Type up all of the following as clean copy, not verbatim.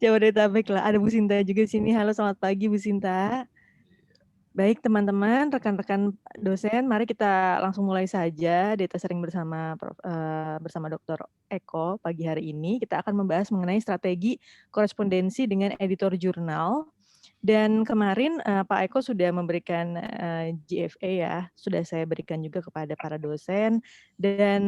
Jabodetabek lah. Ada Bu Sinta juga di sini. Halo, selamat pagi Bu Sinta. Baik teman-teman, rekan-rekan dosen, mari kita langsung mulai saja data sharing bersama Dr. Eko pagi hari ini. Kita akan membahas mengenai strategi korespondensi dengan editor jurnal. Dan kemarin Pak Eko sudah memberikan GFA ya, sudah saya berikan juga kepada para dosen dan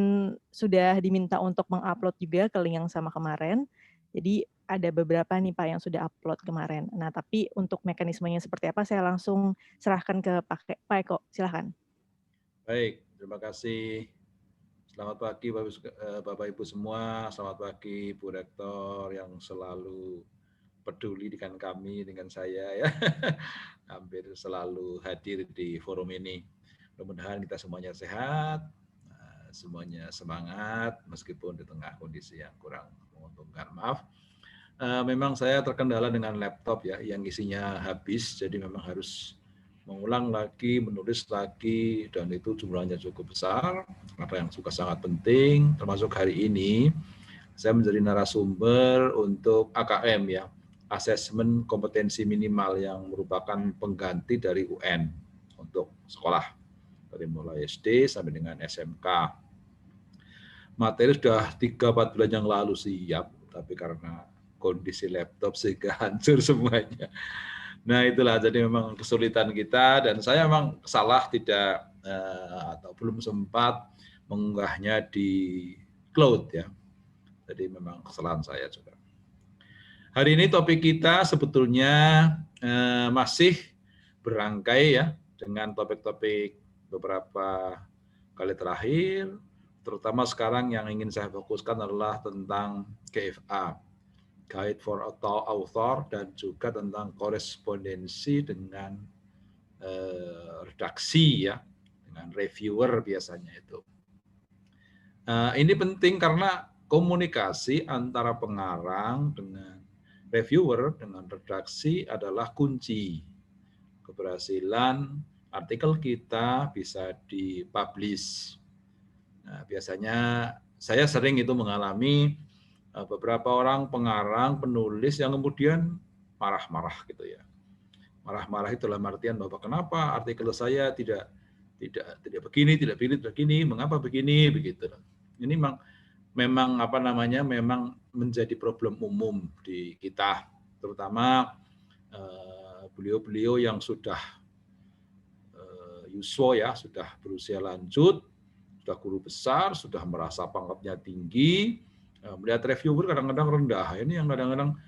sudah diminta untuk mengupload juga ke link yang sama kemarin. Jadi ada beberapa nih Pak yang sudah upload kemarin. Nah, tapi untuk mekanismenya seperti apa saya langsung serahkan ke Pak Eko. Silahkan. Baik, terima kasih. Selamat pagi Bapak Ibu semua. Selamat pagi Bu Rektor yang selalu peduli dengan kami, dengan saya ya. Hampir selalu hadir di forum ini. Mudah-mudahan kita semuanya sehat, semuanya semangat meskipun di tengah kondisi yang kurang menguntungkan. Maaf, memang saya terkendala dengan laptop ya yang isinya habis, jadi memang harus mengulang lagi, menulis lagi, dan itu jumlahnya cukup besar, apa yang juga sangat penting, termasuk hari ini, saya menjadi narasumber untuk AKM ya, Asesmen Kompetensi Minimal yang merupakan pengganti dari UN untuk sekolah, dari mulai SD sampai dengan SMK. Materi sudah 3-4 bulan yang lalu siap, tapi karena kondisi laptop sehingga hancur semuanya. Nah itulah jadi memang kesulitan kita dan saya memang salah tidak atau belum sempat mengunggahnya di cloud ya. Jadi memang kesalahan saya juga. Hari ini topik kita sebetulnya masih berangkai ya dengan topik-topik beberapa kali terakhir, terutama sekarang yang ingin saya fokuskan adalah tentang GFA. Guide for Author dan juga tentang korespondensi dengan redaksi ya, dengan reviewer biasanya itu. Ini penting karena komunikasi antara pengarang dengan reviewer dengan redaksi adalah kunci keberhasilan artikel kita bisa dipublish. Nah, biasanya saya sering itu mengalami beberapa orang pengarang, penulis yang kemudian marah-marah gitu ya. Marah-marah itu dalam artian bahwa kenapa artikel saya tidak begini, tidak begini, mengapa begini, begitu. Ini memang apa namanya, memang menjadi problem umum di kita, terutama beliau-beliau yang sudah yuswo ya, sudah berusia lanjut, sudah guru besar, sudah merasa pangkatnya tinggi, melihat reviewer kadang-kadang rendah. Ini yang kadang-kadang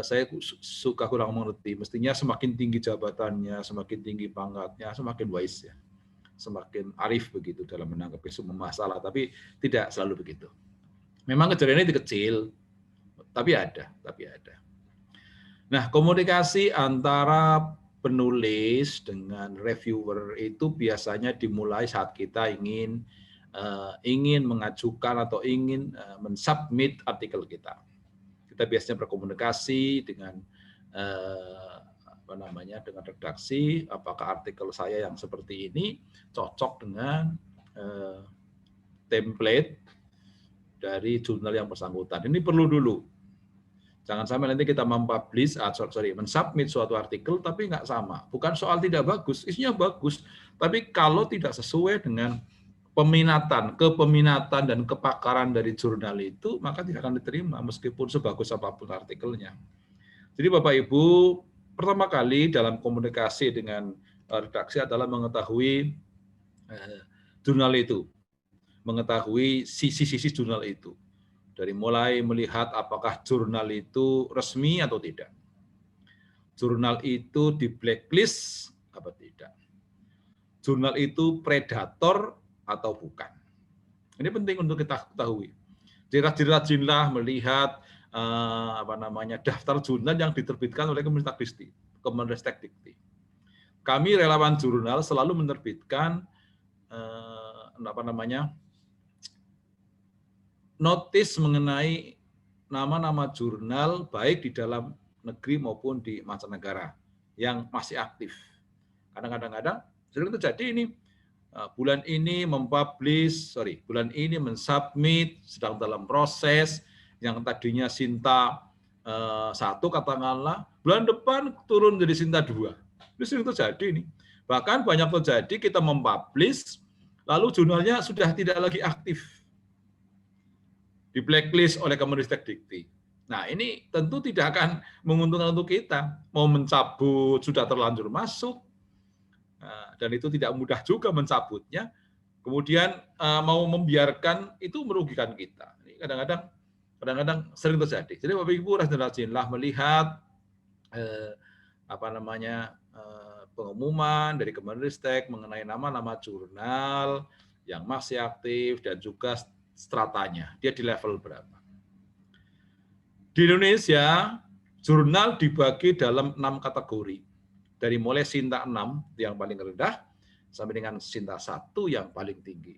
saya suka kurang mengerti. Mestinya semakin tinggi jabatannya, semakin tinggi pangkatnya, semakin wise ya, semakin arif begitu dalam menanggapi semua masalah. Tapi tidak selalu begitu. Memang kejadiannya itu kecil, tapi ada. Nah, komunikasi antara penulis dengan reviewer itu biasanya dimulai saat kita ingin mengajukan atau ingin mensubmit artikel kita. Kita biasanya berkomunikasi dengan dengan redaksi, apakah artikel saya yang seperti ini cocok dengan template dari jurnal yang bersangkutan. Ini perlu dulu. Jangan sampai nanti kita mensubmit suatu artikel tapi nggak sama. Bukan soal tidak bagus, isinya bagus, tapi kalau tidak sesuai dengan kepeminatan dan kepakaran dari jurnal itu, maka tidak akan diterima meskipun sebagus apapun artikelnya. Jadi Bapak Ibu, pertama kali dalam komunikasi dengan redaksi adalah mengetahui jurnal itu, mengetahui sisi-sisi jurnal itu. Dari mulai melihat apakah jurnal itu resmi atau tidak. Jurnal itu di blacklist apa tidak. Jurnal itu predator atau bukan. Ini penting untuk kita ketahui. Rajin-rajinlah melihat daftar jurnal yang diterbitkan oleh Kemenristek-Dikti. Kami relawan jurnal selalu menerbitkan notis mengenai nama-nama jurnal baik di dalam negeri maupun di mancanegara yang masih aktif. Karena kadang-kadang sering terjadi ini bulan ini mensubmit sedang dalam proses yang tadinya Sinta 1 katakanlah, bulan depan turun jadi Sinta 2. Ini sering terjadi nih. Bahkan banyak terjadi kita mempublish, lalu jurnalnya sudah tidak lagi aktif. Di blacklist oleh Kemenristek Dikti. Nah, ini tentu tidak akan menguntungkan untuk kita. Mau mencabut sudah terlanjur masuk, dan itu tidak mudah juga mencabutnya. Kemudian mau membiarkan itu merugikan kita. Kadang-kadang sering terjadi. Jadi Bapak Ibu rajin-rajinlah melihat pengumuman dari Kemenristek mengenai nama-nama jurnal yang masih aktif dan juga stratanya. Dia di level berapa? Di Indonesia, jurnal dibagi dalam 6 kategori. Dari mulai Sinta 6 yang paling rendah, sampai dengan Sinta 1 yang paling tinggi.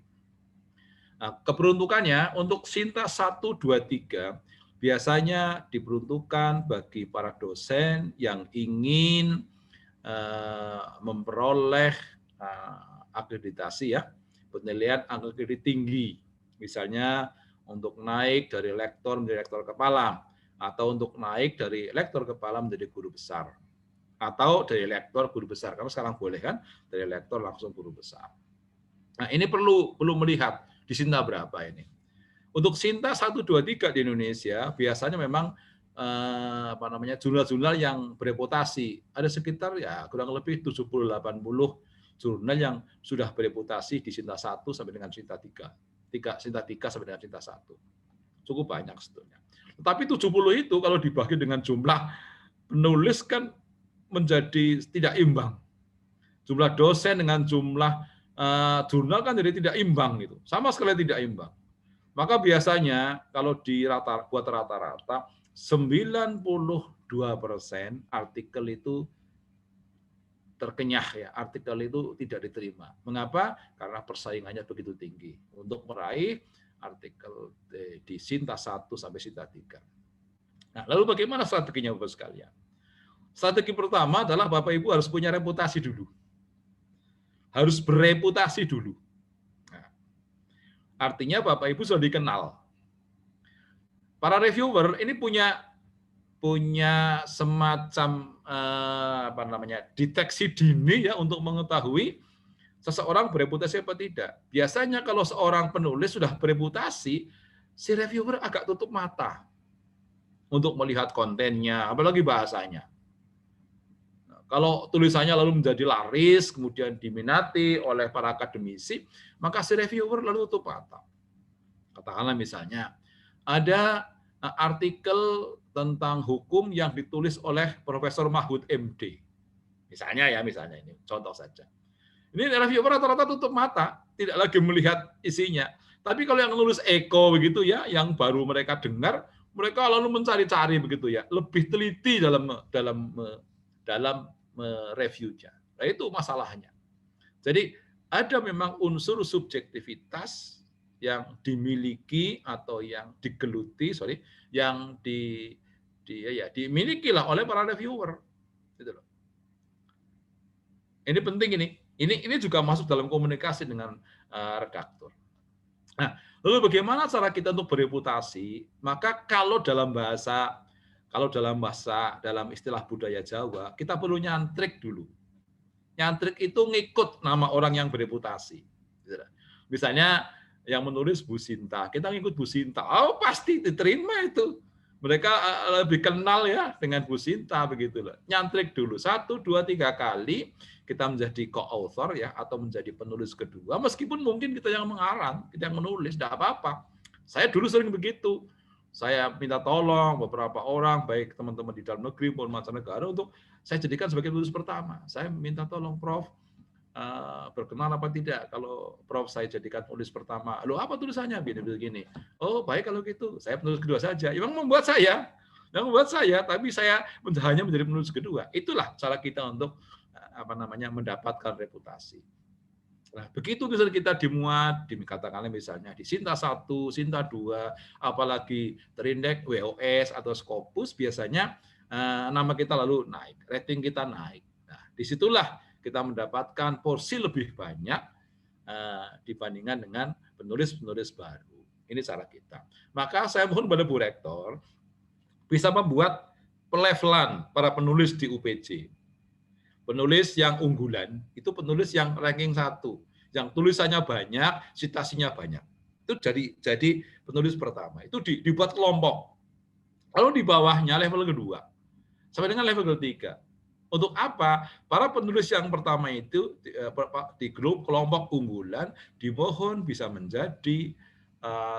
Nah, keperuntukannya untuk Sinta 1, 2, 3 biasanya diperuntukkan bagi para dosen yang ingin memperoleh akreditasi ya, penilaian akreditasi tinggi. Misalnya untuk naik dari lektor menjadi lektor kepala, atau untuk naik dari lektor kepala menjadi guru besar, atau dari lektor guru besar, karena sekarang boleh kan dari lektor langsung guru besar. Nah, ini perlu melihat di Sinta berapa ini. Untuk Sinta 1, 2, 3 di Indonesia biasanya memang jurnal-jurnal yang bereputasi. Ada sekitar ya kurang lebih 70-80 jurnal yang sudah bereputasi di Sinta 1 sampai dengan Sinta 3. Sinta 3 sampai dengan Sinta 1. Cukup banyak sebetulnya. Tetapi 70 itu kalau dibagi dengan jumlah penulis kan menjadi tidak imbang. Jumlah dosen dengan jumlah jurnal kan jadi tidak imbang gitu. Sama sekali tidak imbang. Maka biasanya kalau buat rata-rata 92% artikel itu terkenyah ya, artikel itu tidak diterima. Mengapa? Karena persaingannya begitu tinggi untuk meraih artikel di Sinta 1 sampai Sinta 3. Nah, lalu bagaimana strateginya Bapak sekalian? Strategi pertama adalah Bapak Ibu harus punya reputasi dulu. Harus bereputasi dulu. Nah, artinya Bapak Ibu sudah dikenal. Para reviewer ini punya semacam deteksi dini ya untuk mengetahui seseorang bereputasi apa tidak. Biasanya kalau seorang penulis sudah bereputasi, si reviewer agak tutup mata untuk melihat kontennya, apalagi bahasanya. Kalau tulisannya lalu menjadi laris, kemudian diminati oleh para akademisi, maka si reviewer lalu tutup mata. Katakanlah misalnya, ada artikel tentang hukum yang ditulis oleh Profesor Mahfud MD. Misalnya ini contoh saja. Ini reviewer rata-rata tutup mata, tidak lagi melihat isinya. Tapi kalau yang nulis Eko begitu ya, yang baru mereka dengar, mereka lalu mencari-cari begitu ya, lebih teliti dalam mereviewnya. Nah, itu masalahnya. Jadi ada memang unsur subjektivitas yang dimiliki atau yang digeluti, yang dimiliki lah oleh para reviewer. Gitu loh. Ini penting ini. Ini juga masuk dalam komunikasi dengan redaktur. Nah, lalu bagaimana cara kita untuk bereputasi? Maka kalau dalam istilah budaya Jawa, kita perlu nyantrik dulu. Nyantrik itu ngikut nama orang yang bereputasi. Misalnya yang menulis Bu Sinta, kita ngikut Bu Sinta. Oh, pasti diterima itu. Mereka lebih kenal ya dengan Bu Sinta begitu loh. Nyantrik dulu 1, 2, 3 kali kita menjadi co-author ya atau menjadi penulis kedua, meskipun mungkin kita yang mengarang, kita yang menulis, tidak apa-apa. Saya dulu sering begitu. Saya minta tolong beberapa orang, baik teman-teman di dalam negeri maupun mancanegara, untuk saya jadikan sebagai penulis pertama. Saya minta tolong, Prof, berkenan apa tidak kalau Prof saya jadikan penulis pertama. Loh, apa tulisannya? Begini. Oh, baik kalau gitu. Saya penulis kedua saja. Yang membuat saya, tapi saya hanya menjadi penulis kedua. Itulah cara kita untuk mendapatkan reputasi. Nah, begitu misalnya kita dimuat, katakanlah misalnya di Sinta 1, Sinta 2, apalagi terindeks WOS atau Scopus, biasanya nama kita lalu naik, rating kita naik. Nah, disitulah kita mendapatkan porsi lebih banyak dibandingkan dengan penulis-penulis baru. Ini cara kita. Maka saya mohon kepada Bu Rektor, bisa membuat pelevelan para penulis di UPJ. Penulis yang unggulan itu penulis yang ranking 1, yang tulisannya banyak, citasinya banyak. Itu jadi penulis pertama. Itu dibuat kelompok. Lalu di bawahnya level kedua sampai dengan level ketiga. Untuk apa? Para penulis yang pertama itu di grup kelompok unggulan dimohon bisa menjadi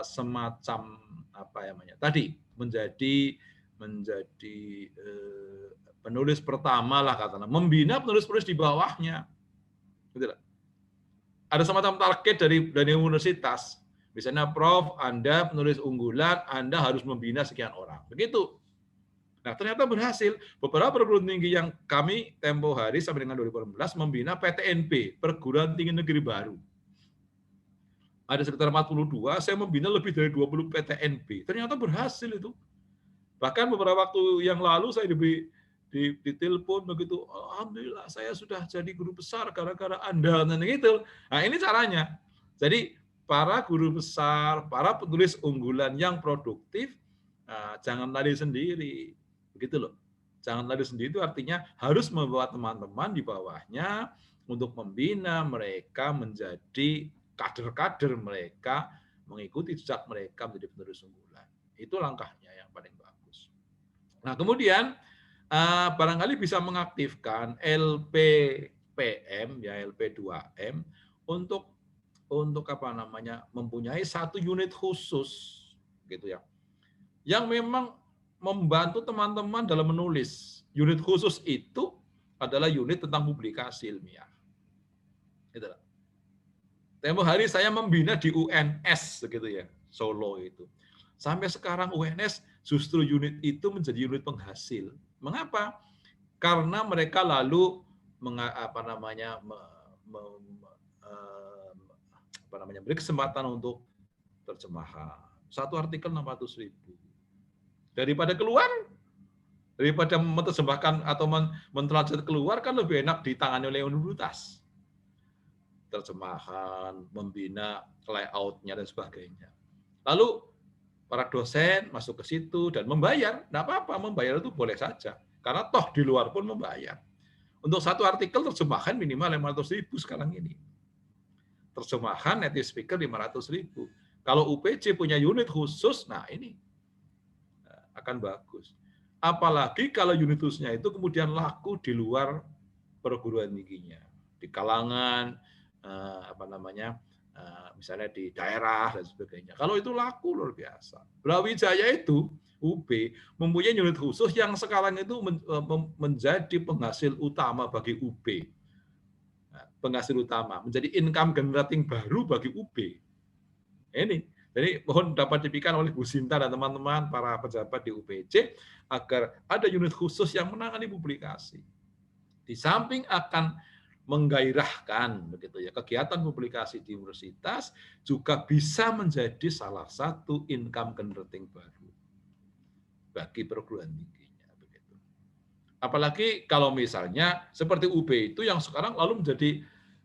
semacam apa namanya tadi menjadi penulis pertama lah katanya, membina penulis-penulis di bawahnya. Gitu. Ada semacam target dari universitas. Misalnya, Prof, Anda penulis unggulan, Anda harus membina sekian orang. Begitu. Nah, ternyata berhasil. Beberapa perguruan tinggi yang kami tempo hari sampai dengan 2018 membina PTNB, Perguruan Tinggi Negeri Baru. Ada sekitar 42, saya membina lebih dari 20 PTNB. Ternyata berhasil itu. Bahkan beberapa waktu yang lalu saya ditelepon begitu, alhamdulillah saya sudah jadi guru besar gara-gara Anda, dan gitu. Nah, ini caranya. Jadi para guru besar, para penulis unggulan yang produktif, jangan lari sendiri, begitu loh. Jangan lari sendiri itu artinya harus membawa teman-teman di bawahnya untuk membina mereka menjadi kader-kader mereka, mengikuti jejak mereka menjadi penulis unggulan. Itu langkahnya yang paling bagus. Nah, kemudian barangkali bisa mengaktifkan LPPM ya, LP2M untuk apa namanya mempunyai satu unit khusus gitu ya, yang memang membantu teman-teman dalam menulis. Unit khusus itu adalah unit tentang publikasi ilmiah. Gitu. Tempo hari saya membina di UNS gitu ya, Solo itu. Sampai sekarang UNS justru unit itu menjadi unit penghasil. Mengapa? Karena mereka lalu beri kesempatan untuk terjemahan. Satu artikel 600.000. Daripada keluar, daripada menerjemahkan atau menterjemahkan keluar kan lebih enak ditangani oleh universitas. Terjemahan, membina layout-nya dan sebagainya. Lalu para dosen masuk ke situ dan membayar. Tidak apa-apa, membayar itu boleh saja. Karena toh di luar pun membayar. Untuk satu artikel terjemahan minimal 500.000 sekarang ini. Terjemahan native speaker 500.000. Kalau UPJ punya unit khusus, nah ini akan bagus. Apalagi kalau unit khususnya itu kemudian laku di luar perguruan tingginya, di kalangan misalnya di daerah dan sebagainya. Kalau itu laku luar biasa. Brawijaya itu UB mempunyai unit khusus yang sekarang itu menjadi penghasil utama bagi UB. Penghasil utama, menjadi income generating baru bagi UB. Ini, jadi mohon dapat dipikirkan oleh Bu Sinta dan teman-teman para pejabat di UPJ agar ada unit khusus yang menangani publikasi. Di samping akan menggairahkan begitu ya kegiatan publikasi di universitas, juga bisa menjadi salah satu income generating baru bagi perguruan tingginya begitu. Apalagi kalau misalnya seperti UB itu yang sekarang lalu menjadi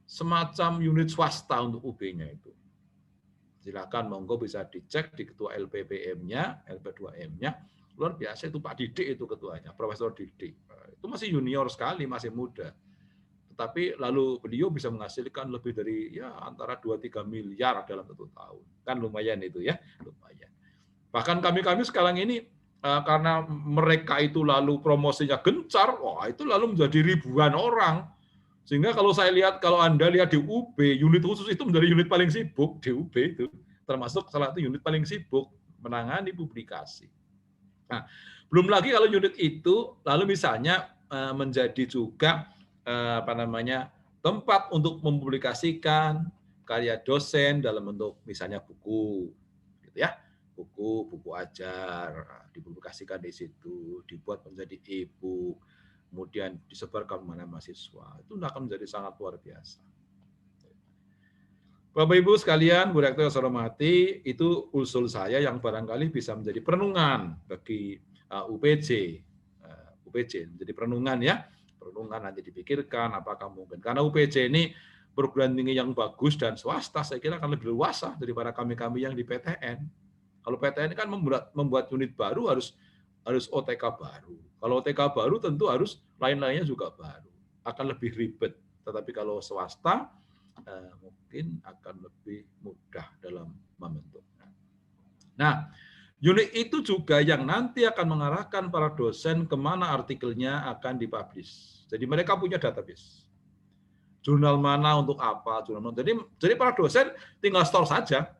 semacam unit swasta untuk UB-nya itu. Silakan monggo bisa dicek di ketua LPPM-nya, LP2M-nya. Luar biasa itu Pak Didik itu ketuanya, Profesor Didik. Itu masih junior sekali, masih muda. Tetapi lalu beliau bisa menghasilkan lebih dari ya antara 2-3 miliar dalam 1 tahun. Kan lumayan itu ya, lumayan. Bahkan kami sekarang ini karena mereka itu lalu promosinya gencar, wah itu lalu menjadi ribuan orang. Sehingga kalau saya lihat, kalau Anda lihat di UB, unit khusus itu menjadi unit paling sibuk di UB itu, termasuk salah satu unit paling sibuk menangani publikasi. Nah, belum lagi kalau unit itu lalu misalnya menjadi juga tempat untuk mempublikasikan karya dosen dalam bentuk misalnya buku, gitu ya, buku ajar dipublikasikan di situ, dibuat menjadi e-book, kemudian disebarkan kepada mahasiswa. Itu akan menjadi sangat luar biasa. Bapak Ibu sekalian, Bu Rektor yang saya hormati, itu usul saya yang barangkali bisa menjadi perenungan bagi UPJ. UPJ menjadi perenungan ya. Perenungan nanti dipikirkan apakah mungkin. Karena UPJ ini perguruan tinggi yang bagus dan swasta, saya kira akan lebih luas daripada kami-kami yang di PTN. Kalau PTN kan membuat unit baru harus harus OTK baru. Kalau OTK baru tentu harus lain-lainnya juga baru. Akan lebih ribet. Tetapi kalau swasta mungkin akan lebih mudah dalam membentuknya. Nah, unit itu juga yang nanti akan mengarahkan para dosen kemana artikelnya akan dipublish. Jadi mereka punya database. Jurnal mana untuk apa, jurnal mana. Jadi para dosen tinggal store saja.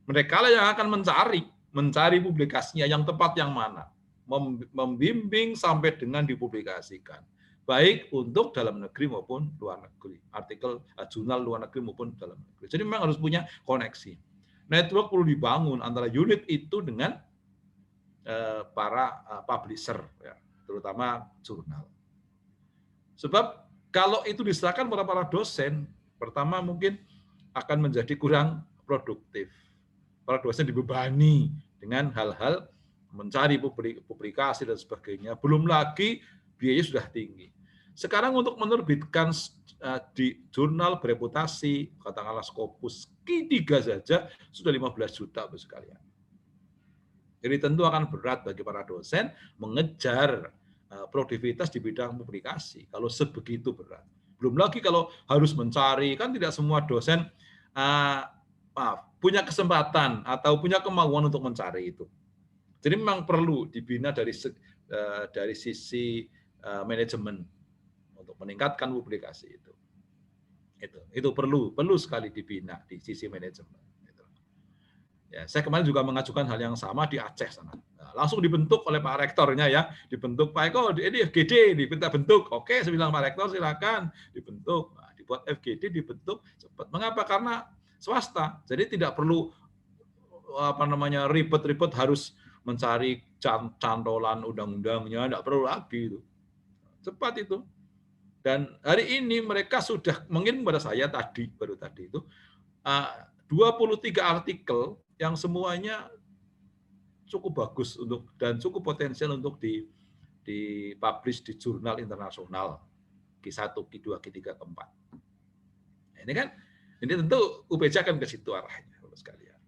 Mereka lah yang akan mencari publikasinya yang tepat yang mana, membimbing sampai dengan dipublikasikan, baik untuk dalam negeri maupun luar negeri, artikel jurnal luar negeri maupun dalam negeri. Jadi memang harus punya koneksi. Network perlu dibangun antara unit itu dengan para publisher, ya, terutama jurnal. Sebab kalau itu diserahkan kepada para dosen, pertama mungkin akan menjadi kurang produktif. Para dosen dibebani dengan hal-hal mencari publikasi dan sebagainya. Belum lagi biayanya sudah tinggi. Sekarang untuk menerbitkan di jurnal bereputasi, katakanlah Scopus Q3 saja sudah 15 juta sekalian. Jadi tentu akan berat bagi para dosen mengejar produktivitas di bidang publikasi kalau sebegitu berat. Belum lagi kalau harus mencari, kan tidak semua dosen punya kesempatan atau punya kemauan untuk mencari itu. Jadi memang perlu dibina dari sisi manajemen untuk meningkatkan publikasi itu. Itu perlu sekali dibina di sisi manajemen. Ya, saya kemarin juga mengajukan hal yang sama di Aceh sana. Nah, langsung dibentuk oleh Pak Rektornya ya, dibentuk Pak Eko, ini FGD diminta bentuk. Oke, saya bilang Pak Rektor silakan dibentuk. Nah, dibuat FGD dibentuk cepat. Mengapa? Karena swasta. Jadi tidak perlu ribet-ribet harus mencari cantolan undang-undangnya, tidak perlu lagi itu. Cepat itu. Dan hari ini mereka sudah mengirim kepada saya baru tadi itu 23 artikel yang semuanya cukup bagus dan cukup potensial untuk dipublish di jurnal internasional Q1, Q2, Q3, Q4. Ini tentu UPJ akan ke situ arahnya, Bapak sekalian.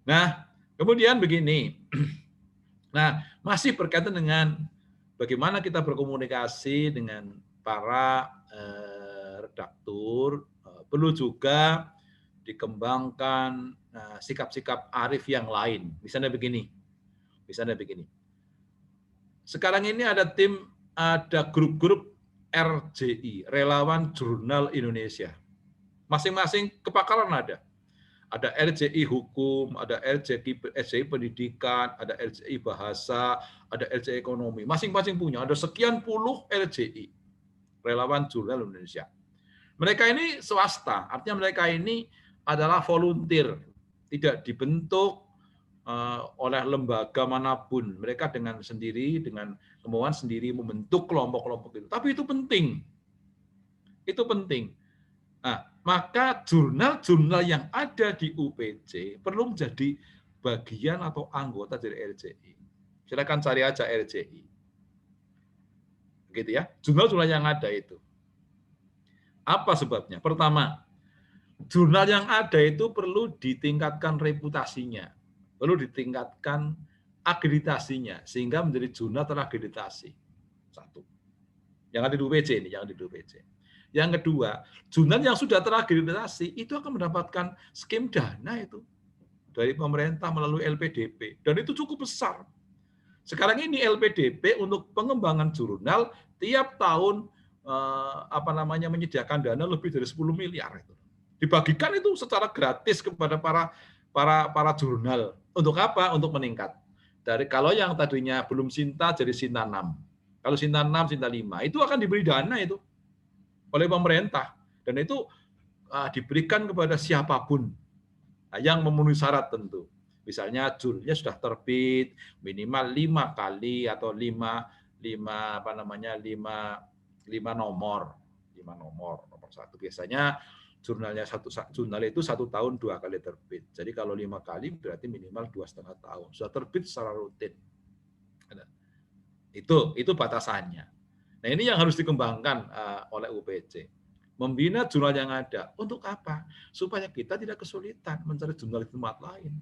Nah, kemudian begini. Nah, masih berkaitan dengan bagaimana kita berkomunikasi dengan para redaktur, perlu juga dikembangkan sikap-sikap arif yang lain. Misalnya begini. Sekarang ini ada grup-grup RJI, Relawan Jurnal Indonesia. Masing-masing kepakaran ada. Ada RJI Hukum, ada RJI Pendidikan, ada RJI Bahasa, ada RJI Ekonomi. Masing-masing punya. Ada sekian puluh RJI, Relawan Jurnal Indonesia. Mereka ini swasta, artinya mereka ini adalah volunteer, tidak dibentuk oleh lembaga manapun. Mereka dengan kemauan sendiri membentuk kelompok-kelompok itu. Tapi itu penting. Nah, maka jurnal-jurnal yang ada di UPJ perlu menjadi bagian atau anggota dari RJI. Silakan cari aja RJI. Begitu ya, jurnal-jurnal yang ada itu. Apa sebabnya? Pertama, jurnal yang ada itu perlu ditingkatkan reputasinya, perlu ditingkatkan akreditasinya, sehingga menjadi jurnal terakreditasi. Satu. Yang ada di UPJ ini, Yang kedua, jurnal yang sudah terakreditasi itu akan mendapatkan skim dana itu dari pemerintah melalui LPDP, dan itu cukup besar. Sekarang ini LPDP untuk pengembangan jurnal tiap tahun menyediakan dana lebih dari 10 miliar itu. Dibagikan itu secara gratis kepada para jurnal. Untuk apa? Untuk meningkat. Kalau yang tadinya belum Sinta jadi Sinta 6. Kalau Sinta 6, Sinta 5, itu akan diberi dana itu oleh pemerintah. Dan itu diberikan kepada siapapun yang memenuhi syarat tentu. Misalnya jurnalnya sudah terbit minimal 5 kali atau 5 nomor. Nomor 1. Biasanya jurnal itu 1 tahun 2 kali terbit. Jadi kalau 5 kali berarti minimal 2,5 tahun. Sudah terbit secara rutin. Itu batasannya. Nah, ini yang harus dikembangkan oleh UPJ. Membina jurnal yang ada. Untuk apa? Supaya kita tidak kesulitan mencari jurnal di tempat lain.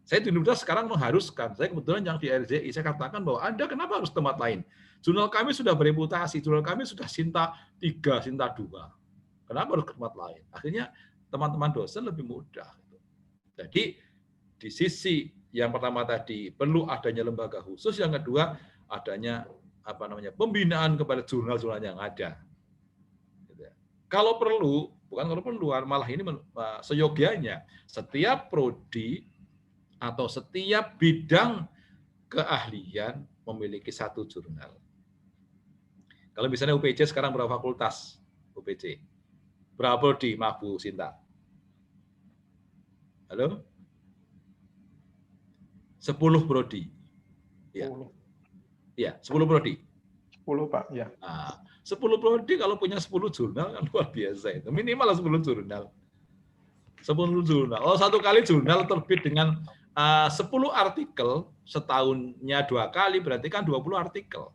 Saya di universitas sekarang mengharuskan, saya kebetulan yang di RJI, saya katakan bahwa Anda kenapa harus tempat lain? Jurnal kami sudah bereputasi, jurnal kami sudah Sinta 3, Sinta 2. Kenapa harus ke tempat lain? Akhirnya teman-teman dosen lebih mudah. Jadi di sisi yang pertama tadi perlu adanya lembaga khusus, yang kedua adanya pembinaan kepada jurnal-jurnal yang ada. Kalau perlu, bukan kalau perlu, malah ini seyogianya setiap prodi atau setiap bidang keahlian memiliki satu jurnal. Kalau misalnya UPJ sekarang berapa fakultas? UPJ. Berapa prodi, maaf Bu Sinta? Halo? 10 prodi. Ya. 10. Ya, 10 prodi. 10 Pak, ya. Nah, 10 prodi kalau punya 10 jurnal kan luar biasa itu. Minimal 10 jurnal. 10 jurnal. Oh, satu kali jurnal terbit dengan 10 artikel, setahunnya 2 kali, berarti kan 20 artikel.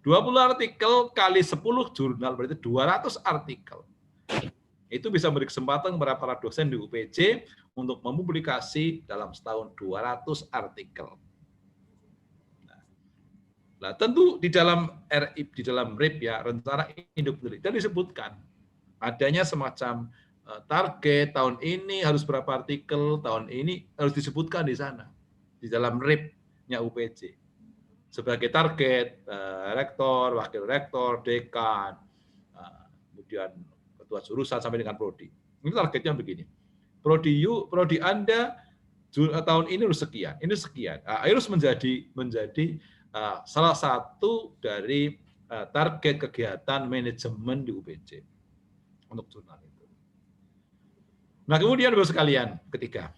20 artikel kali 10 jurnal, berarti 200 artikel. Itu bisa memberi kesempatan kepada para dosen di UPJ untuk mempublikasi dalam setahun 200 artikel. Nah, tentu di dalam RIP ya, rencana induk penelitian disebutkan adanya semacam target tahun ini harus berapa artikel, tahun ini harus disebutkan di sana, di dalam RIP-nya UPJ. Sebagai target rektor, wakil rektor, dekan, kemudian ketua jurusan sampai dengan prodi. Ini targetnya begini. Prodi Anda tahun ini harus sekian, ini sekian. Harus menjadi salah satu dari target kegiatan manajemen di UPJ untuk jurnal itu. Nah, kemudian Bapak sekalian, ketiga,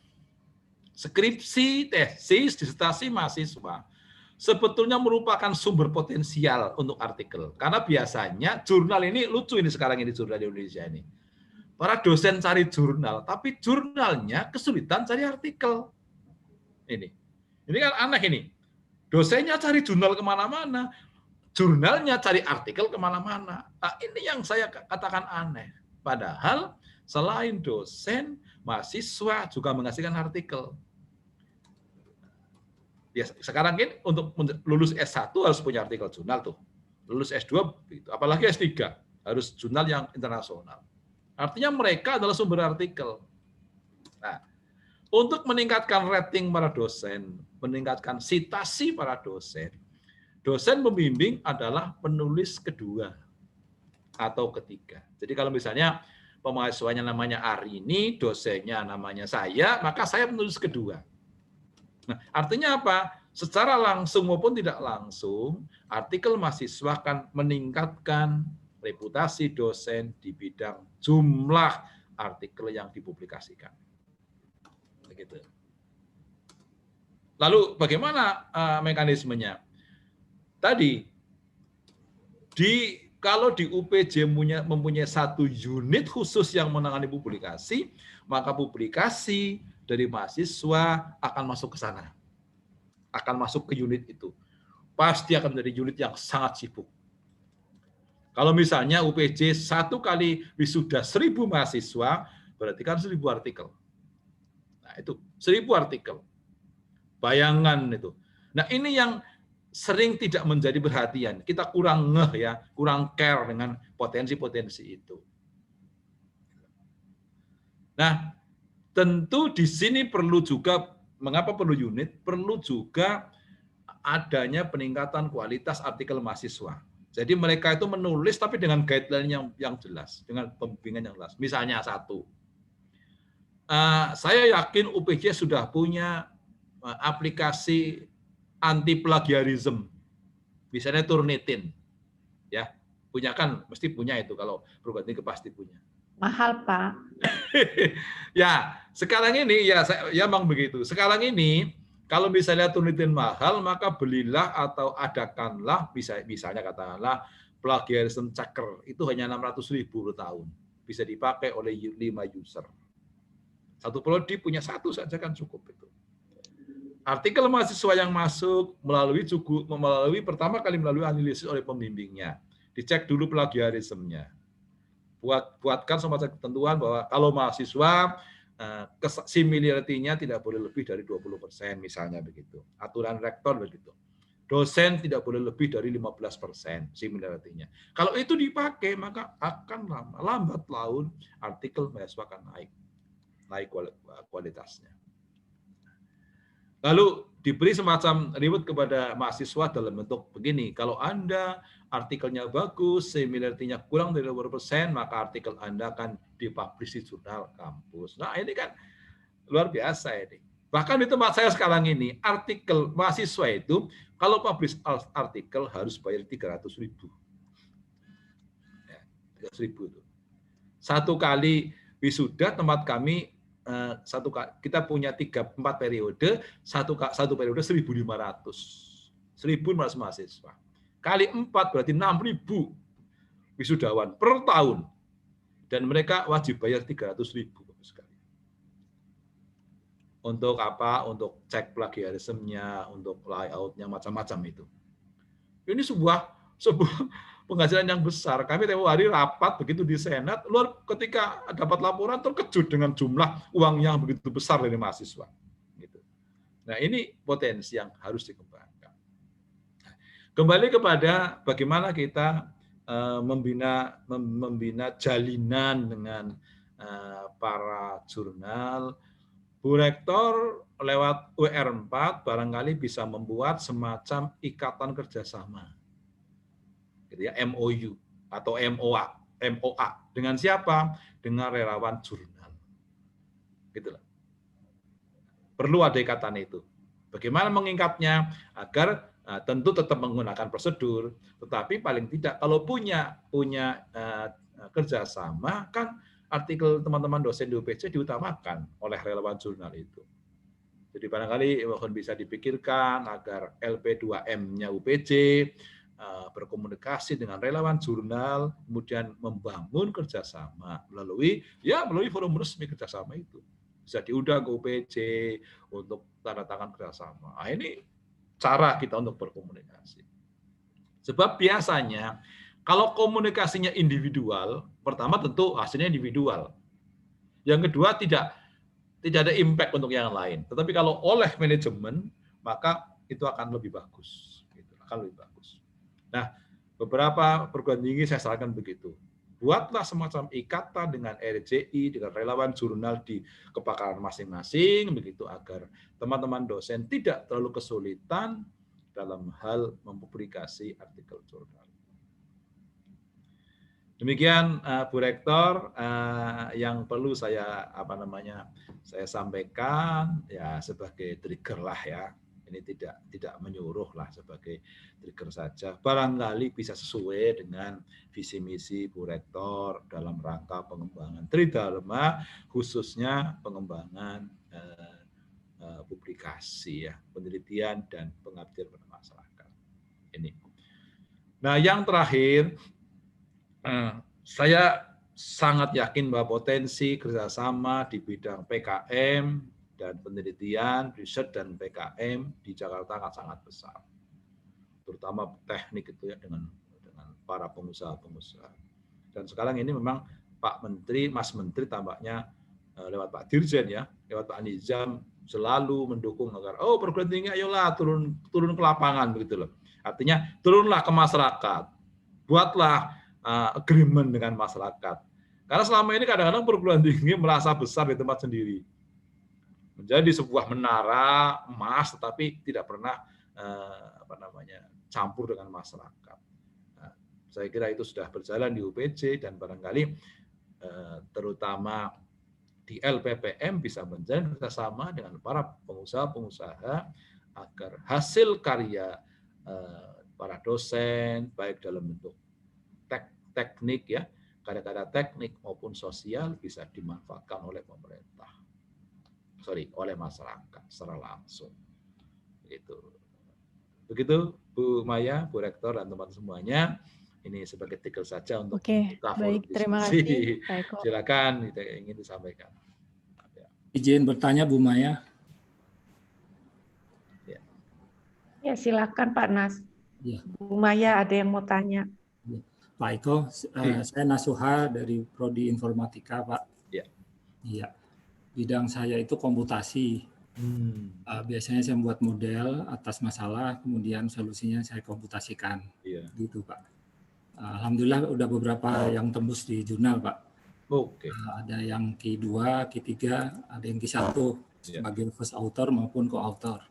skripsi, tesis, disertasi mahasiswa sebetulnya merupakan sumber potensial untuk artikel. Karena biasanya jurnal ini lucu ini sekarang ini jurnal di Indonesia ini. Para dosen cari jurnal, tapi jurnalnya kesulitan cari artikel. Ini kan aneh ini. Dosennya cari jurnal kemana-mana, jurnalnya cari artikel kemana-mana. Nah, ini yang saya katakan aneh. Padahal selain dosen, mahasiswa juga menghasilkan artikel. Ya, sekarang ini untuk lulus S1 harus punya artikel jurnal tuh. Lulus S2, apalagi S3, harus jurnal yang internasional. Artinya mereka adalah sumber artikel. Nah, untuk meningkatkan rating para dosen, meningkatkan citasi para dosen, dosen pembimbing adalah penulis kedua atau ketiga. Jadi kalau misalnya pemahasiswanya namanya Arini, dosennya namanya saya, maka saya penulis kedua. Nah, artinya apa? Secara langsung maupun tidak langsung, artikel mahasiswa akan meningkatkan reputasi dosen di bidang jumlah artikel yang dipublikasikan. Begitu. Lalu bagaimana mekanismenya? Tadi, kalau di UPJ mempunyai satu unit khusus yang menangani publikasi, maka publikasi dari mahasiswa akan masuk ke sana. Akan masuk ke unit itu. Pasti akan menjadi unit yang sangat sibuk. Kalau misalnya UPJ satu kali wisuda 1.000 mahasiswa, berarti kan 1.000 artikel. Nah itu, 1.000 artikel. Bayangan itu. Nah ini yang sering tidak menjadi perhatian. Kita kurang ngeh ya, kurang care dengan potensi-potensi itu. Nah, tentu di sini perlu juga, mengapa perlu unit? Perlu juga adanya peningkatan kualitas artikel mahasiswa. Jadi mereka itu menulis tapi dengan guideline yang jelas, dengan pembimbingan yang jelas. Misalnya satu, saya yakin UPJ sudah punya aplikasi anti plagiarisme, misalnya Turnitin, ya punya kan, mesti punya itu kalau perguruan tinggi pasti punya. Mahal Pak. Ya sekarang ini ya memang begitu. Sekarang ini kalau misalnya Turnitin mahal, maka belilah atau adakanlah misalnya katakanlah plagiarism checker itu hanya 600.000 per tahun, bisa dipakai oleh 5 user. Satu prodi punya satu saja kan cukup itu. Artikel mahasiswa yang masuk pertama kali melalui analisis oleh pembimbingnya, dicek dulu plagiarismenya. Buatkan semacam ketentuan bahwa kalau mahasiswa similarity-nya tidak boleh lebih dari 20%, misalnya begitu. Aturan rektor begitu. Dosen tidak boleh lebih dari 15% similarity-nya. Kalau itu dipakai, maka akan lambat laun artikel mahasiswa akan naik kualitasnya. Lalu diberi semacam reward kepada mahasiswa dalam bentuk begini. Kalau Anda artikelnya bagus, similarity-nya kurang dari 20%, maka artikel Anda akan dipublish di jurnal kampus. Nah, ini kan luar biasa ini. Bahkan di tempat saya sekarang ini, artikel mahasiswa itu, kalau publish artikel harus bayar 300.000. Ya, 300.000 itu. Satu kali wisuda tempat kami, kita punya 4 periode, satu periode 1.500. 1.500 mahasiswa. Kali 4 berarti 6.000 wisudawan per tahun. Dan mereka wajib bayar 300.000 sekali. Untuk apa? Untuk cek plagiarismenya, untuk layout-nya, macam-macam itu. Ini sebuah penghasilan yang besar. Kami tempo hari rapat begitu di Senat, ketika dapat laporan terkejut dengan jumlah uang yang begitu besar dari mahasiswa. Gitu. Nah, ini potensi yang harus dikembangkan. Kembali kepada bagaimana kita membina jalinan dengan para jurnal. Bu Rektor lewat WR4 barangkali bisa membuat semacam ikatan kerjasama, gitu ya, MOU atau MOA. Dengan siapa? Dengan relawan jurnal. Gitulah. Perlu ada ikatan itu. Bagaimana mengikatnya agar tentu tetap menggunakan prosedur, tetapi paling tidak kalau punya kerjasama kan artikel teman-teman dosen di UPC diutamakan oleh relawan jurnal itu. Jadi barangkali mohon bisa dipikirkan agar LP2M-nya UPC berkomunikasi dengan relawan jurnal, kemudian membangun kerjasama melalui forum resmi kerjasama itu. Bisa diundang ke UPC untuk tanda tangan kerjasama. Nah, ini cara kita untuk berkomunikasi. Sebab biasanya kalau komunikasinya individual, pertama tentu hasilnya individual. Yang kedua tidak ada impact untuk yang lain. Tetapi kalau oleh manajemen, maka itu akan lebih bagus. Akan lebih bagus. Nah, beberapa perguruan tinggi saya sarankan begitu. Buatlah semacam ikatan dengan RJI, dengan relawan jurnal di kepakaran masing-masing, begitu agar teman-teman dosen tidak terlalu kesulitan dalam hal mempublikasi artikel jurnal. Demikian Bu Rektor yang perlu saya saya sampaikan ya sebagai trigger lah ya. Ini tidak menyuruh lah, sebagai trigger saja. Barangkali bisa sesuai dengan visi misi Bu Rektor dalam rangka pengembangan Tridharma, khususnya pengembangan publikasi ya, penelitian dan pengabdian pada masyarakat. Ini. Nah, yang terakhir, saya sangat yakin bahwa potensi kerjasama di bidang PKM dan penelitian, riset dan PKM di Jakarta sangat besar, terutama teknik itu ya dengan para pengusaha-pengusaha. Dan sekarang ini memang Pak Menteri, Mas Menteri tampaknya lewat Pak Dirjen ya, lewat Pak Nizam selalu mendukung agar perguruan tinggi ayolah turun ke lapangan begitu loh. Artinya turunlah ke masyarakat, buatlah agreement dengan masyarakat. Karena selama ini kadang-kadang perguruan tinggi merasa besar di tempat sendiri. Menjadi sebuah menara emas tetapi tidak pernah campur dengan masyarakat. Nah, saya kira itu sudah berjalan di UPC dan barangkali terutama di LPPM bisa menjalin kerjasama dengan para pengusaha-pengusaha agar hasil karya para dosen baik dalam bentuk teknik ya, karya-karya teknik maupun sosial bisa dimanfaatkan oleh pemerintah. Oleh masyarakat secara langsung. Begitu Bu Maya, Bu Rektor dan teman semuanya. Ini sebagai tikel saja untuk buka forum diskusi. Terima kasih, Pak Eko. Silakan ingin disampaikan. Izin bertanya Bu Maya. Ya, silakan Pak Nas. Ya. Bu Maya ada yang mau tanya. Pak Eko, saya Nasuha dari Prodi Informatika, Pak. Iya. Iya. bidang saya itu komputasi. Hmm. Biasanya saya membuat model atas masalah, kemudian solusinya saya komputasikan. Iya. Gitu, Pak. Alhamdulillah udah beberapa yang tembus di jurnal, Pak. Oke. Ada yang Q2, Q3, ada yang Q1 Iya. sebagai first author maupun co-author.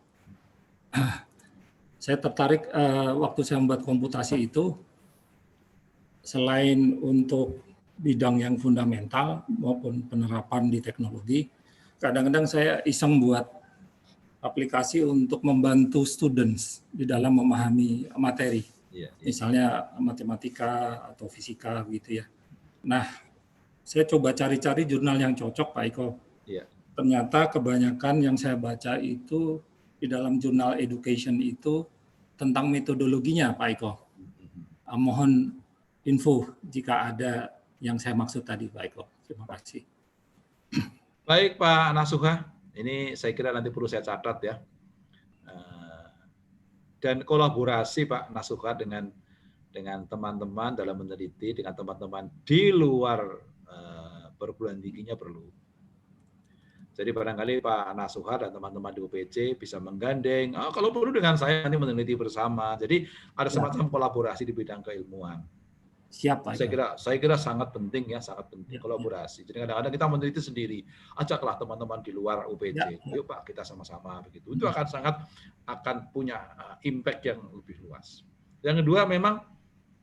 Saya tertarik waktu saya membuat komputasi itu, selain untuk bidang yang fundamental maupun penerapan di teknologi, kadang-kadang saya iseng buat aplikasi untuk membantu students di dalam memahami materi. Iya. Misalnya matematika atau fisika gitu ya. Nah, saya coba cari-cari jurnal yang cocok, Pak Eko. Iya. Ternyata kebanyakan yang saya baca itu di dalam jurnal education itu tentang metodologinya, Pak Eko. Mohon info jika ada yang saya maksud tadi, Pak Eko. Terima kasih. Baik, Pak Nasuha. Ini saya kira nanti perlu saya catat ya. Dan kolaborasi Pak Nasuha dengan teman-teman dalam meneliti, dengan teman-teman di luar perguruan tingginya perlu. Jadi barangkali Pak Nasuha dan teman-teman di UPJ bisa menggandeng, kalau perlu dengan saya nanti meneliti bersama. Jadi ada semacam kolaborasi di bidang keilmuan. Siap, Pak. Saya kira sangat penting ya, sangat penting kolaborasi. Jadi kadang-kadang kita meneliti sendiri, ajaklah teman-teman di luar UPJ. Yuk Pak, kita sama-sama begitu. Itu akan punya impact yang lebih luas. Yang kedua memang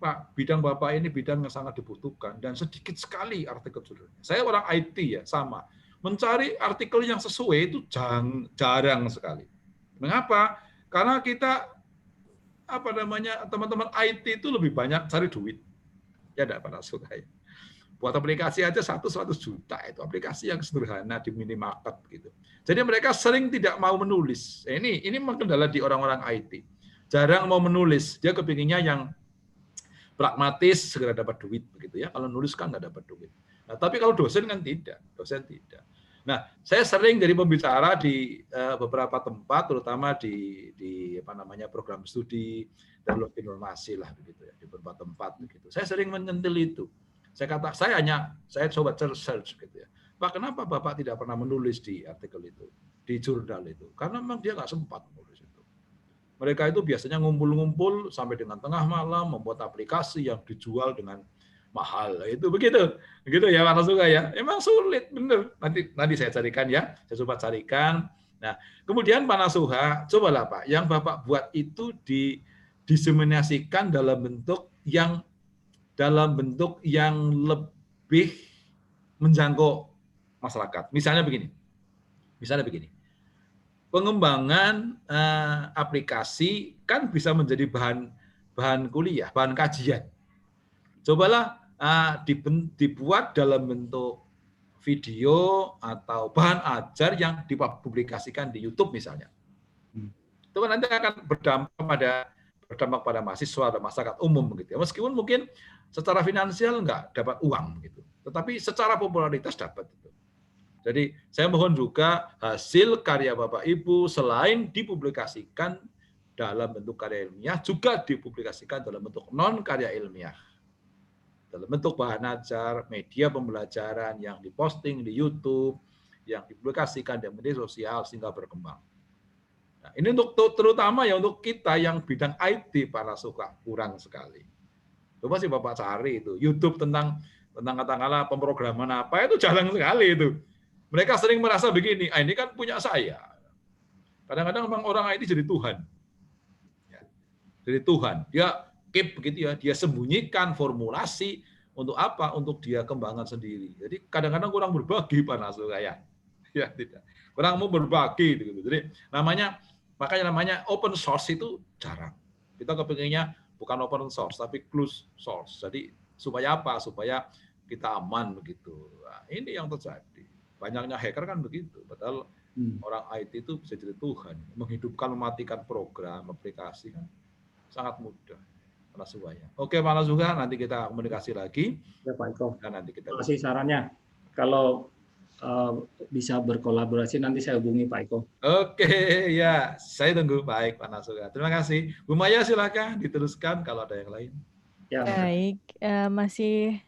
Pak, bidang Bapak ini bidang yang sangat dibutuhkan dan sedikit sekali artikel judulnya. Saya orang IT ya, sama. Mencari artikel yang sesuai itu jarang sekali. Mengapa? Karena kita teman-teman IT itu lebih banyak cari duit. Ya enggak Pak Nasuha ya. Buat aplikasi aja 100 juta, itu aplikasi yang sederhana di minimarket gitu. Jadi mereka sering tidak mau menulis. Ini memang kendala di orang-orang IT. Jarang mau menulis, dia kepinginnya yang pragmatis, segera dapat duit begitu ya. Kalau nulis kan nggak dapat duit. Nah, tapi kalau dosen kan tidak, Nah, saya sering jadi pembicara di beberapa tempat, terutama di program studi teknologi informasi lah begitu ya, di beberapa tempat begitu. Saya sering menyentil itu. Saya coba search gitu ya. Pak, kenapa Bapak tidak pernah menulis di artikel itu, di jurnal itu? Karena memang dia nggak sempat menulis itu. Mereka itu biasanya ngumpul-ngumpul sampai dengan tengah malam membuat aplikasi yang dijual dengan mahal. Itu begitu ya Pak Nasuha ya. Emang sulit bener. Nanti saya carikan ya. Saya coba carikan. Nah, kemudian Pak Nasuha, cobalah Pak, yang Bapak buat itu diseminasikan dalam bentuk yang lebih menjangkau masyarakat. Misalnya begini. Pengembangan aplikasi kan bisa menjadi bahan kuliah, bahan kajian. Cobalah dibuat dalam bentuk video atau bahan ajar yang dipublikasikan di YouTube misalnya. Itu kan nanti akan berdampak pada mahasiswa dan masyarakat umum begitu ya. Meskipun mungkin secara finansial nggak dapat uang gitu, tetapi secara popularitas dapat itu. Jadi saya mohon juga hasil karya Bapak Ibu selain dipublikasikan dalam bentuk karya ilmiah, juga dipublikasikan dalam bentuk non karya ilmiah, dalam bentuk bahan ajar, media pembelajaran yang diposting di YouTube, yang dipublikasikan di media sosial sehingga berkembang. Nah, ini untuk terutama ya untuk kita yang bidang IT Pak Nasuha kurang sekali. Coba sih Bapak cari itu YouTube tentang katakanlah pemrograman apa, itu jarang sekali itu. Mereka sering merasa begini, ini kan punya saya. Kadang-kadang memang orang IT jadi Tuhan. Ya, jadi Tuhan. Dia keep begitu ya, dia sembunyikan formulasi untuk apa? Untuk dia kembangkan sendiri. Jadi kadang-kadang kurang berbagi Pak Nasuha ya. Ya tidak. Kurang mau berbagi gitu. Jadi makanya namanya open source itu jarang. Kita kepinginnya bukan open source tapi closed source. Jadi supaya apa? Supaya kita aman begitu. Nah, ini yang terjadi. Banyaknya hacker kan begitu. Padahal orang IT itu bisa jadi Tuhan. Menghidupkan, mematikan program, aplikasi kan sangat mudah. Pak Nasuha ya. Oke Pak Nasuha, nanti kita komunikasi lagi. Ya Pak Eko. Dan nanti kita terima kasih sarannya. Kalau bisa berkolaborasi nanti saya hubungi Pak Eko. Oke, ya, saya tunggu. Baik Pak Nasuha. Terima kasih. Bu Maya silakan diteruskan kalau ada yang lain. Ya, Baik, masih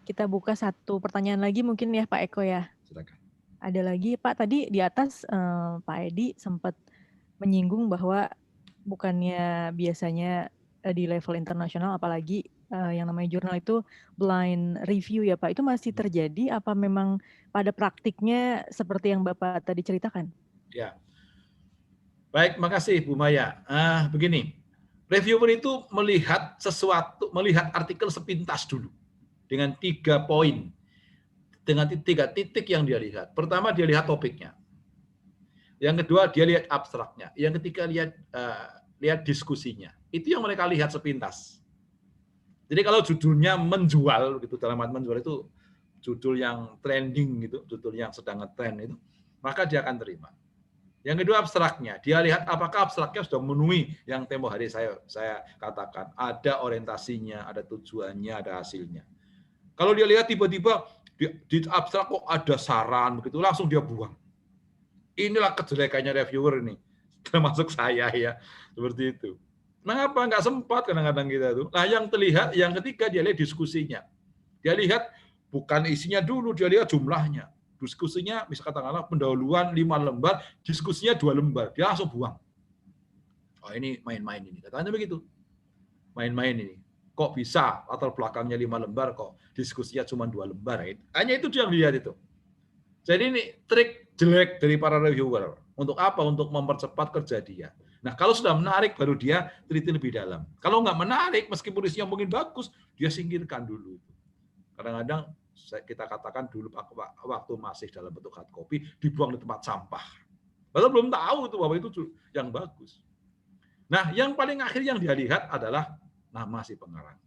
kita buka satu pertanyaan lagi mungkin ya Pak Eko ya. Silakan. Ada lagi Pak, tadi di atas Pak Edi sempat menyinggung bahwa bukannya biasanya di level internasional apalagi yang namanya jurnal itu blind review ya Pak, itu masih terjadi apa memang pada praktiknya seperti yang Bapak tadi ceritakan? Ya, baik, makasih Bu Maya. Begini, reviewer itu melihat sesuatu, melihat artikel sepintas dulu dengan 3 poin, dengan 3 titik yang dia lihat. Pertama, dia lihat topiknya. Yang kedua, dia lihat abstraknya. Yang ketiga, lihat diskusinya. Itu yang mereka lihat sepintas. Jadi kalau judulnya menjual, gitu, dalam arti menjual itu judul yang trending, gitu, judul yang sedang ngetrend itu, maka dia akan terima. Yang kedua abstraknya, dia lihat apakah abstraknya sudah memenuhi yang tempo hari saya katakan. Ada orientasinya, ada tujuannya, ada hasilnya. Kalau dia lihat tiba-tiba di abstrak kok ada saran, begitu langsung dia buang. Inilah kejelekannya reviewer ini, termasuk saya ya, seperti itu. Mengapa nggak sempat kadang-kadang kita tuh? Nah yang terlihat, yang ketiga dia lihat diskusinya. Dia lihat bukan isinya dulu, dia lihat jumlahnya. Diskusinya, bisa katakanlah pendahuluan 5 lembar, diskusinya 2 lembar, dia langsung buang. Oh ini main-main ini, katanya begitu. Main-main ini. Kok bisa latar belakangnya 5 lembar, kok diskusinya cuma 2 lembar. Hanya itu dia yang lihat itu. Jadi ini trik jelek dari para reviewer. Untuk apa? Untuk mempercepat kerja dia. Nah, kalau sudah menarik, baru dia teliti lebih dalam. Kalau nggak menarik, meskipun isinya mungkin bagus, dia singkirkan dulu. Kadang-kadang kita katakan dulu waktu masih dalam bentuk hard copy, dibuang di tempat sampah. Padahal belum tahu itu bahwa itu yang bagus. Nah, yang paling akhir yang dia lihat adalah nama si pengarangnya.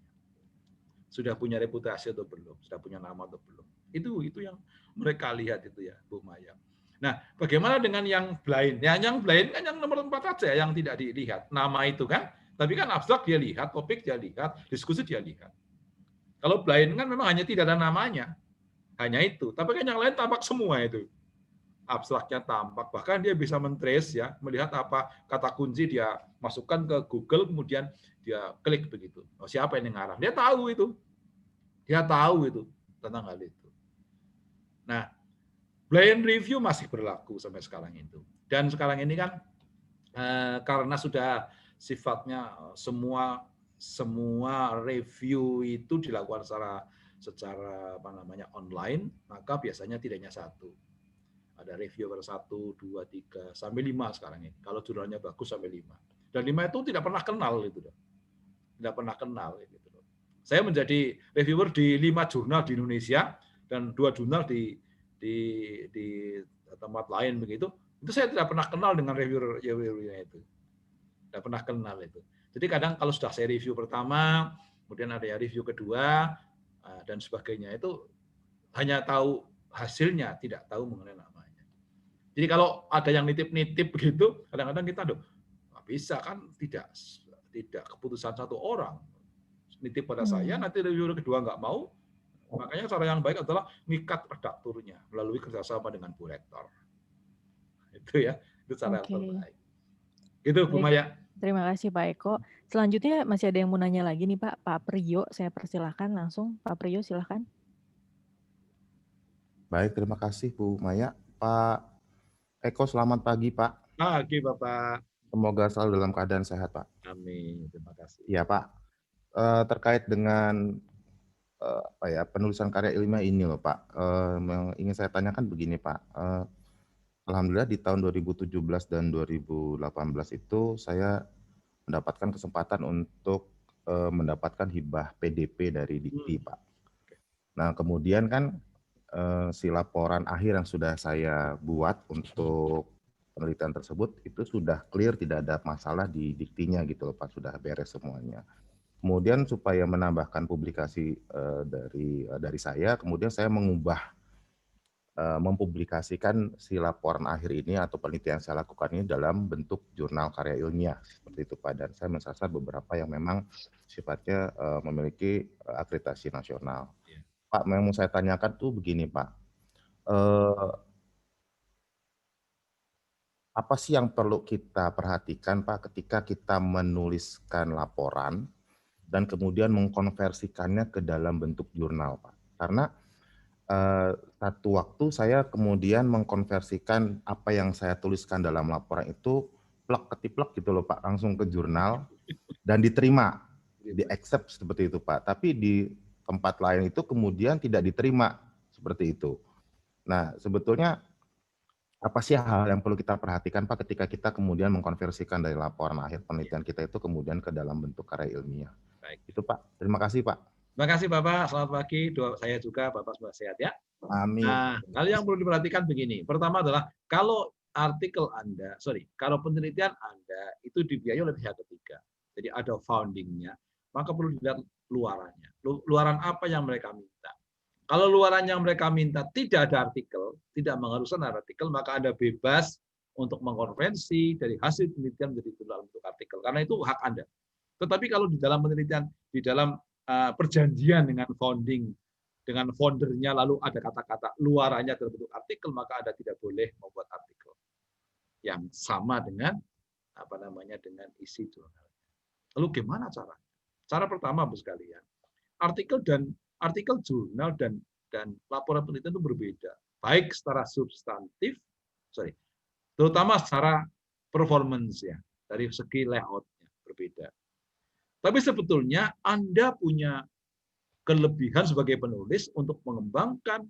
Sudah punya reputasi atau belum? Sudah punya nama atau belum? Itu yang mereka lihat itu ya, Bu Maya. Nah, bagaimana dengan yang blind? Yang blind kan yang nomor 4 saja yang tidak dilihat. Nama itu kan, tapi kan abstrak dia lihat, topik dia lihat, diskusi dia lihat. Kalau blind kan memang hanya tidak ada namanya. Hanya itu. Tapi kan yang lain tampak semua itu. Abstraknya tampak. Bahkan dia bisa men-trace ya, melihat apa kata kunci dia masukkan ke Google, kemudian dia klik begitu. Oh, siapa yang ngarang? Dia tahu itu. Dia tahu itu tentang hal itu. Nah, blind review masih berlaku sampai sekarang itu. Dan sekarang ini kan karena sudah sifatnya semua review itu dilakukan secara apa namanya online, maka biasanya tidak hanya satu. Ada reviewer 1, 2, 3, sampai 5 sekarang ini. Kalau jurnalnya bagus sampai 5. Dan 5 itu tidak pernah kenal itu. Tidak pernah kenal gitu. Saya menjadi reviewer di 5 jurnal di Indonesia dan 2 jurnal di tempat lain begitu. Itu saya tidak pernah kenal dengan reviewer-nya itu. Tidak pernah kenal itu. Jadi kadang kalau sudah saya review pertama, kemudian ada review kedua dan sebagainya, itu hanya tahu hasilnya, tidak tahu mengenai namanya. Jadi kalau ada yang nitip-nitip begitu, kadang-kadang kita nggak bisa kan, tidak keputusan satu orang. Nitip pada saya, nanti reviewer kedua nggak mau, makanya cara yang baik adalah ngikat redakturnya melalui kerjasama dengan Bu Rektor. Itu ya, itu cara yang terbaik. Gitu Bu Maya. Terima kasih Pak Eko. Selanjutnya masih ada yang mau nanya lagi nih Pak. Pak Priyo, saya persilahkan langsung. Pak Priyo silahkan. Baik, terima kasih Bu Maya. Pak Eko, selamat pagi Pak. Pagi Bapak. Semoga selalu dalam keadaan sehat Pak. Amin, terima kasih. Iya Pak, terkait dengan penulisan karya ilmiah ini loh Pak, yang ingin saya tanyakan begini Pak. Alhamdulillah di tahun 2017 dan 2018 itu saya mendapatkan kesempatan untuk mendapatkan hibah PDP dari Dikti Pak. Nah kemudian kan si laporan akhir yang sudah saya buat untuk penelitian tersebut itu sudah clear, tidak ada masalah di diktinya gitu loh Pak, sudah beres semuanya. Kemudian supaya menambahkan publikasi dari saya, kemudian saya mempublikasikan si laporan akhir ini atau penelitian yang saya lakukan ini dalam bentuk jurnal karya ilmiah seperti itu Pak. Dan saya mensasar beberapa yang memang sifatnya memiliki akreditasi nasional. Pak, yang mau saya tanyakan tuh begini Pak, apa sih yang perlu kita perhatikan Pak ketika kita menuliskan laporan dan kemudian mengkonversikannya ke dalam bentuk jurnal Pak? Karena satu waktu saya kemudian mengkonversikan apa yang saya tuliskan dalam laporan itu plek ketiplek gitu loh Pak, langsung ke jurnal dan diterima, di-accept seperti itu Pak. Tapi di tempat lain itu kemudian tidak diterima seperti itu. Nah, sebetulnya apa sih hal yang perlu kita perhatikan Pak ketika kita kemudian mengkonversikan dari laporan akhir penelitian kita itu kemudian ke dalam bentuk karya ilmiah? Baik. Itu Pak. Terima kasih Pak. Terima kasih Bapak, selamat pagi. Doa saya juga Bapak semoga sehat ya. Amin. Nah, hal yang perlu diperhatikan begini. Pertama adalah kalau artikel Anda, kalau penelitian Anda itu dibiayai oleh pihak ketiga. Jadi ada foundingnya, maka perlu dilihat luarannya. Luaran apa yang mereka minta. Kalau luaran yang mereka minta tidak ada artikel, tidak mengharuskan artikel, maka Anda bebas untuk mengkonversi dari hasil penelitian menjadi dalam bentuk artikel. Karena itu hak Anda. Tetapi kalau di dalam penelitian, di dalam perjanjian dengan founding, dengan foundernya, lalu ada kata-kata luarannya dalam bentuk artikel, maka Anda tidak boleh membuat artikel yang sama dengan dengan isi jurnal. Lalu gimana caranya? Cara pertama, Bapak sekalian, artikel jurnal dan laporan penelitian itu berbeda, baik secara substantif, terutama secara performance ya, dari segi layoutnya berbeda. Tapi sebetulnya Anda punya kelebihan sebagai penulis untuk mengembangkan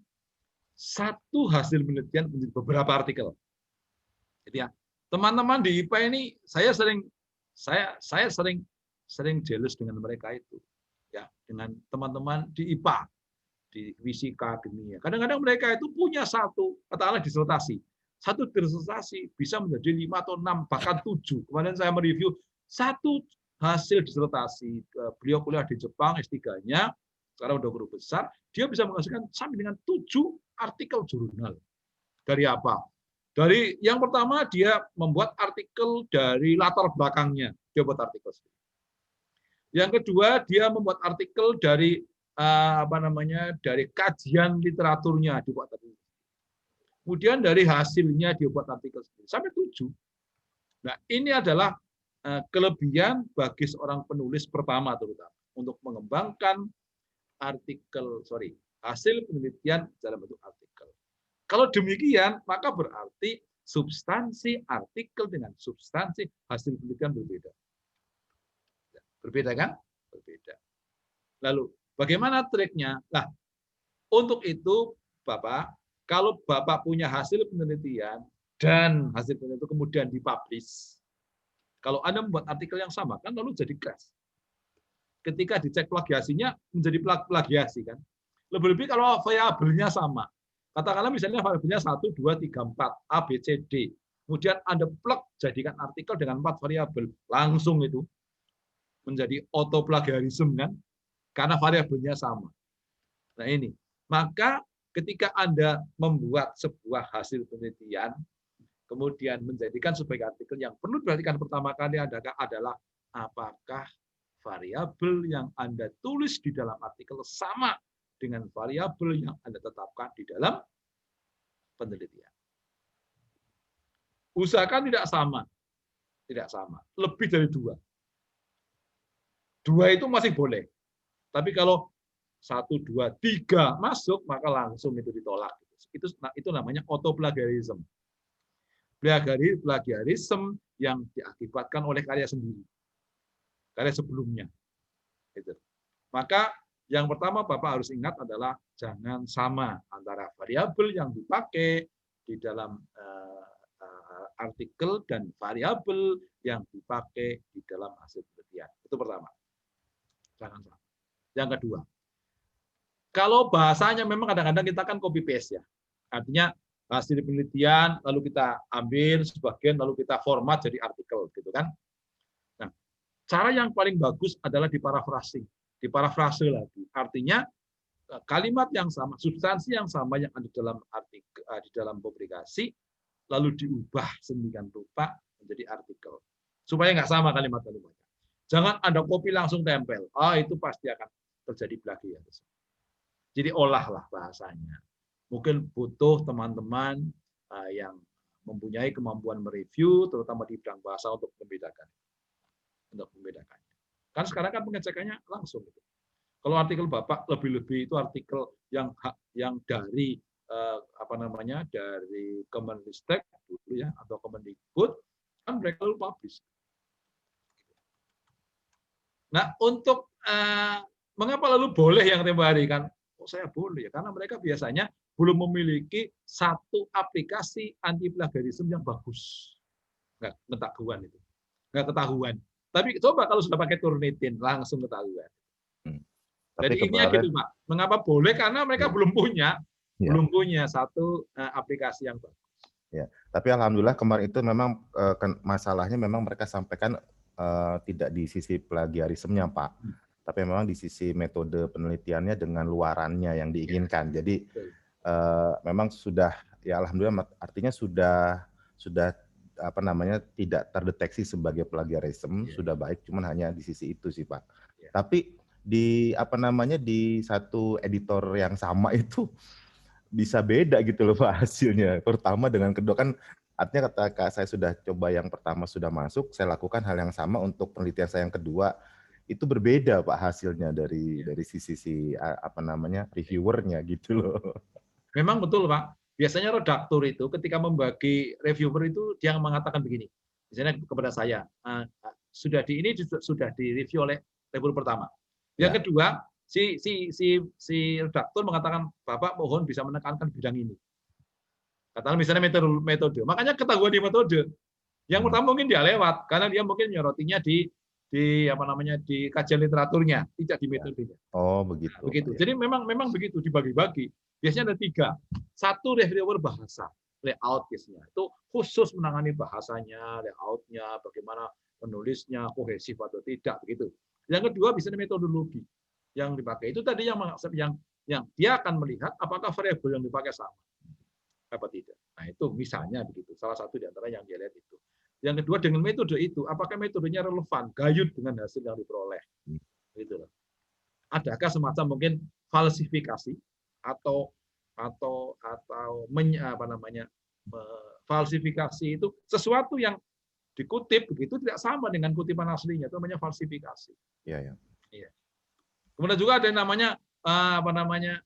satu hasil penelitian menjadi beberapa artikel. Jadi ya, teman-teman di IPA ini saya sering jealous dengan mereka itu. Ya, dengan teman-teman di IPA, di fisika, kimia. Kadang-kadang mereka itu punya satu, katakanlah disertasi. Satu disertasi bisa menjadi 5 atau 6, bahkan 7. Kemarin saya mereview satu hasil disertasi, beliau kuliah di Jepang, S3-nya, sekarang udah guru besar, dia bisa menghasilkan sampai dengan 7 artikel jurnal. Dari apa? Dari yang pertama dia membuat artikel dari latar belakangnya, dia buat artikel sendiri. Yang kedua dia membuat artikel dari dari kajian literaturnya, dibuat artikel. Kemudian dari hasilnya dia buat artikel sendiri, sampai 7. Nah, ini adalah kelebihan bagi seorang penulis pertama terutama untuk mengembangkan hasil penelitian dalam bentuk artikel. Kalau demikian, maka berarti substansi artikel dengan substansi hasil penelitian berbeda. Berbeda kan? Berbeda. Lalu, bagaimana triknya? Nah, untuk itu, Bapak, kalau Bapak punya hasil penelitian dan hasil penelitian itu kemudian dipublish, kalau Anda membuat artikel yang sama, kan lalu jadi crash. Ketika dicek plagiasinya, menjadi plagiasi kan. Lebih-lebih kalau variabelnya sama. Katakanlah misalnya variabelnya 1, 2, 3, 4, A, B, C, D. Kemudian Anda plug, jadikan artikel dengan 4 variabel. Langsung itu menjadi autoplagiarisme kan. Karena variabelnya sama. Nah ini. Maka ketika Anda membuat sebuah hasil penelitian, kemudian menjadikan sebagai artikel, yang perlu diperhatikan pertama kali adalah apakah variabel yang Anda tulis di dalam artikel sama dengan variabel yang Anda tetapkan di dalam penelitian. Usahakan tidak sama. Tidak sama. Lebih dari 2. 2 itu masih boleh. Tapi kalau 1, 2, 3 masuk, maka langsung itu ditolak. Itu namanya autoplagiarism. Plagiarisme yang diakibatkan oleh karya sendiri, karya sebelumnya. Maka yang pertama Bapak harus ingat adalah jangan sama antara variabel yang dipakai di dalam artikel dan variabel yang dipakai di dalam hasil penelitian. Itu pertama. Jangan sama. Yang kedua, kalau bahasanya memang kadang-kadang kita kan copy paste ya. Artinya hasil penelitian lalu kita ambil sebagian lalu kita format jadi artikel gitu kan. Nah, cara yang paling bagus adalah diparafrase lagi. Artinya kalimat yang sama, substansi yang sama yang ada dalam artikel di dalam publikasi lalu diubah sedemikian rupa menjadi artikel. Supaya nggak sama kalimat-kalimatnya. Jangan Anda copy langsung tempel. Itu pasti akan terjadi plagiarisme. Jadi olahlah bahasanya. Mungkin butuh teman-teman yang mempunyai kemampuan mereview, terutama di bidang bahasa untuk membedakan. Kan sekarang kan pengecekannya langsung. Kalau artikel Bapak lebih-lebih itu artikel yang dari dari Kemenristek dulu ya, atau Kemendikbud, kan mereka lalu publish. Nah, untuk mengapa lalu boleh yang tempo hari kan? Oh, saya boleh ya, karena mereka biasanya belum memiliki satu aplikasi anti plagiarisme yang bagus. Nggak ketahuan itu. Nggak ketahuan. Tapi coba kalau sudah pakai Turnitin, langsung ketahuan. Tapi Jadi intinya gitu, Pak. Mengapa boleh? Karena mereka belum punya satu aplikasi yang bagus. Ya, tapi alhamdulillah kemarin itu memang masalahnya memang mereka sampaikan tidak di sisi plagiarismenya, Pak. Tapi memang di sisi metode penelitiannya dengan luarannya yang diinginkan. Jadi memang sudah, ya alhamdulillah, artinya sudah tidak terdeteksi sebagai plagiarisme, sudah baik, cuman hanya di sisi itu sih, Pak. Tapi di di satu editor yang sama itu bisa beda gitu loh Pak hasilnya. Pertama dengan kedua kan artinya ketika saya sudah coba yang pertama sudah masuk, saya lakukan hal yang sama untuk penelitian saya yang kedua, itu berbeda Pak hasilnya dari sisi reviewernya gitu loh. Memang betul Pak. Biasanya redaktur itu ketika membagi reviewer itu dia mengatakan begini. Misalnya kepada saya, sudah direview oleh reviewer pertama. Yang kedua, si redaktur mengatakan Bapak mohon bisa menekankan bidang ini. Katakan misalnya metode. Makanya ketahuan di metode. Yang pertama mungkin dia lewat karena dia mungkin nyorotinya di kajian literaturnya, tidak di metodenya. Oh, begitu. Nah, begitu. Jadi memang begitu dibagi-bagi. Biasanya ada 3. 1 reviewer bahasa, layout case-nya. Itu khusus menangani bahasanya, layout-nya, bagaimana menulisnya, kohesif atau tidak begitu. Yang kedua bisa metodologi yang dipakai. Itu tadi yang dia akan melihat apakah variabel yang dipakai sama apa tidak. Nah, itu misalnya begitu. Salah satu di antara yang dia lihat itu. Yang kedua dengan metode itu, apakah metodenya relevan, gayut dengan hasil yang diperoleh. Gitu loh. Adakah semacam mungkin falsifikasi atau falsifikasi itu sesuatu yang dikutip begitu tidak sama dengan kutipan aslinya, itu namanya falsifikasi. Iya. Kemudian juga ada yang namanya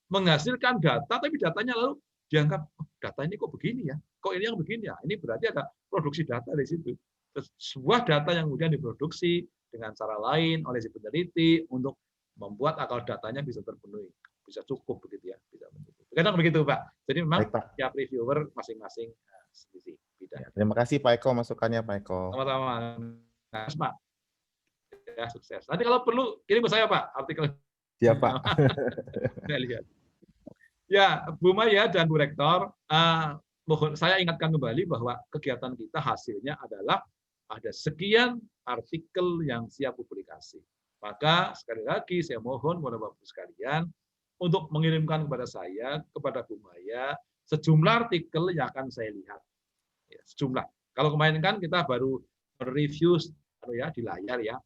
menghasilkan data, tapi datanya lalu dianggap data ini kok begini ya, kok ini yang begini ya, ini berarti ada produksi data di situ. Sebuah data yang kemudian diproduksi dengan cara lain oleh si peneliti untuk membuat akal datanya bisa terpenuhi, bisa cukup begitu ya, bisa mencukupi. Kadang begitu Pak. Jadi memang tiap reviewer masing-masing sisi bidang. Terima kasih Pak Eko masukannya Pak Eko. Sama-sama. Ya, sukses. Nanti kalau perlu kirim ke saya Pak artikel. Siap Pak. Saya lihat. Ya, Bu Maya dan Bu Rektor, mohon saya ingatkan kembali bahwa kegiatan kita hasilnya adalah ada sekian artikel yang siap publikasi. Maka sekali lagi saya mohon kepada Bapak sekalian untuk mengirimkan kepada saya, kepada Bu Maya, sejumlah artikel yang akan saya lihat. Ya, sejumlah. Kalau kemarin kan kita baru review di layar ya.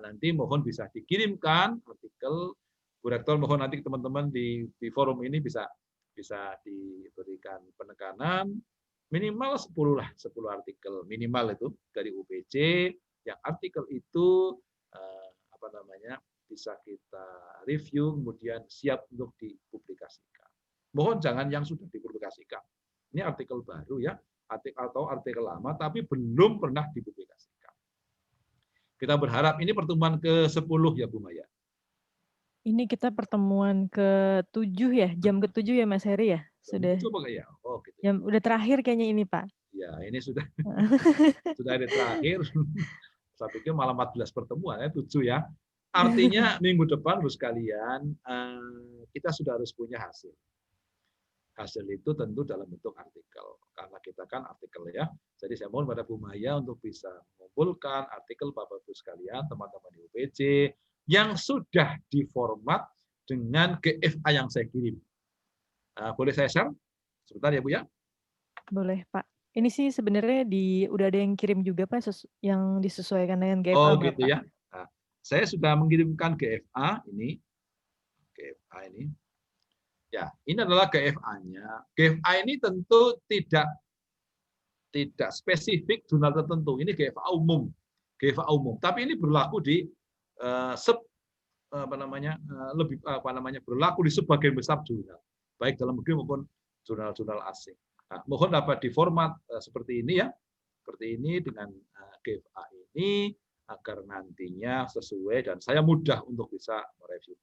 Nanti mohon bisa dikirimkan artikel. Bu Rektor mohon nanti teman-teman di forum ini bisa diberikan penekanan minimal 10 artikel minimal itu dari UPJ yang artikel itu bisa kita review kemudian siap untuk dipublikasikan. Mohon jangan yang sudah dipublikasikan. Ini artikel baru ya, atau artikel lama tapi belum pernah dipublikasikan. Kita berharap ini pertemuan ke-10 ya Bu Maya. Ini kita pertemuan ke-7 ya, jam ke-7 ya Mas Heri ya? Sudah. Coba ya. Oh, gitu. Jam udah terakhir kayaknya ini, Pak. Ya, ini sudah hari terakhir. Saya pikir malah 14 pertemuan ya, 7 ya. Artinya minggu depan Bu sekalian kita sudah harus punya hasil. Hasil itu tentu dalam bentuk artikel. Karena kita kan artikel ya. Jadi saya mohon pada Bu Maya untuk bisa mengumpulkan artikel Bapak Ibu sekalian, teman-teman di UPJ yang sudah diformat dengan GFA yang saya kirim. Boleh saya share? Sebentar ya Bu ya? Boleh Pak. Ini sih sebenarnya udah ada yang kirim juga Pak, yang disesuaikan dengan GFA. Oh gitu Pak? Ya. Nah, saya sudah mengirimkan GFA ini. GFA ini. Ya, ini adalah GFA-nya. GFA ini tentu tidak spesifik jurnal tertentu. Ini GFA umum. GFA umum. Tapi ini berlaku di berlaku di sebagian besar jurnal, baik dalam negeri maupun jurnal-jurnal asing. Nah, mohon dapat diformat seperti ini ya, seperti ini dengan GFA ini agar nantinya sesuai dan saya mudah untuk bisa mereview.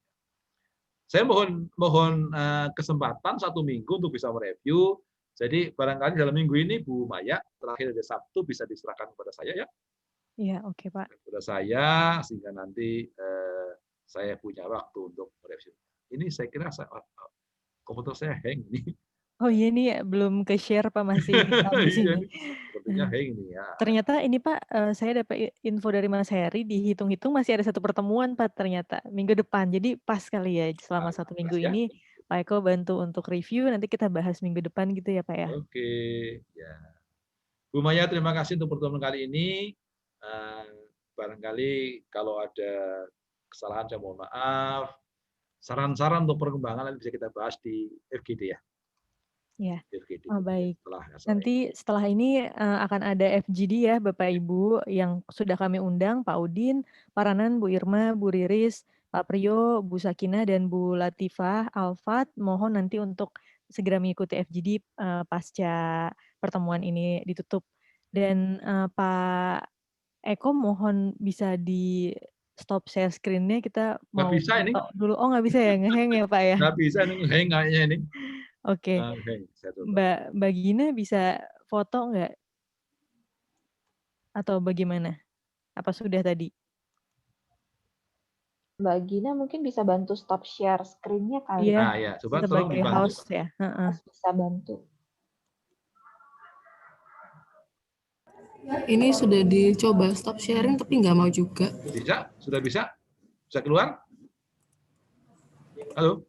Saya mohon kesempatan 1 minggu untuk bisa mereview. Jadi barangkali dalam minggu ini Bu Maya terakhir dari Sabtu bisa diserahkan kepada saya ya. Iya, oke Pak. Kepada saya sehingga nanti saya punya waktu untuk mereview. Ini saya kira komputer saya hang ini. Oh iya nih belum ke-share Pak, masih habis Iya, ini. sepertinya hang ini ya. Ternyata ini Pak, saya dapat info dari Mas Heri, dihitung-hitung masih ada 1 pertemuan Pak ternyata, minggu depan. Jadi pas kali ya selama 1 minggu Ya. ini Pak Eko bantu untuk review, nanti kita bahas minggu depan gitu ya Pak ya? Oke, ya. Bu Maya, terima kasih untuk pertemuan kali ini. Barangkali kalau ada kesalahan saya mohon maaf. Saran-saran untuk perkembangan nanti bisa kita bahas di FGD ya. Iya. FGD. Oh baik. Setelah acara ini. Nanti setelah ini akan ada FGD ya Bapak Ibu yang sudah kami undang, Pak Udin, Pak Ranan, Bu Irma, Bu Riris, Pak Priyo, Bu Sakinah, dan Bu Latifah Alfat. Mohon nanti untuk segera mengikuti FGD pasca pertemuan ini ditutup. Dan Pak Eko mohon bisa di stop share screen-nya, kita Nggak mau bisa ini. foto dulu. Oh nggak bisa ya, nge-hang ya Pak ya? Nggak bisa ini, hang kayaknya ini. Oke. Hang, saya coba. Mbak Gina bisa foto nggak? Atau bagaimana? Apa sudah tadi? Mbak Gina mungkin bisa bantu stop share screen-nya kali. Iya, Nah, ya, coba tolong sebagai dibantu. host ya. Heeh. Mas bisa bantu. Ini sudah dicoba stop sharing tapi nggak mau juga. Bisa? Sudah bisa? Bisa keluar? Halo?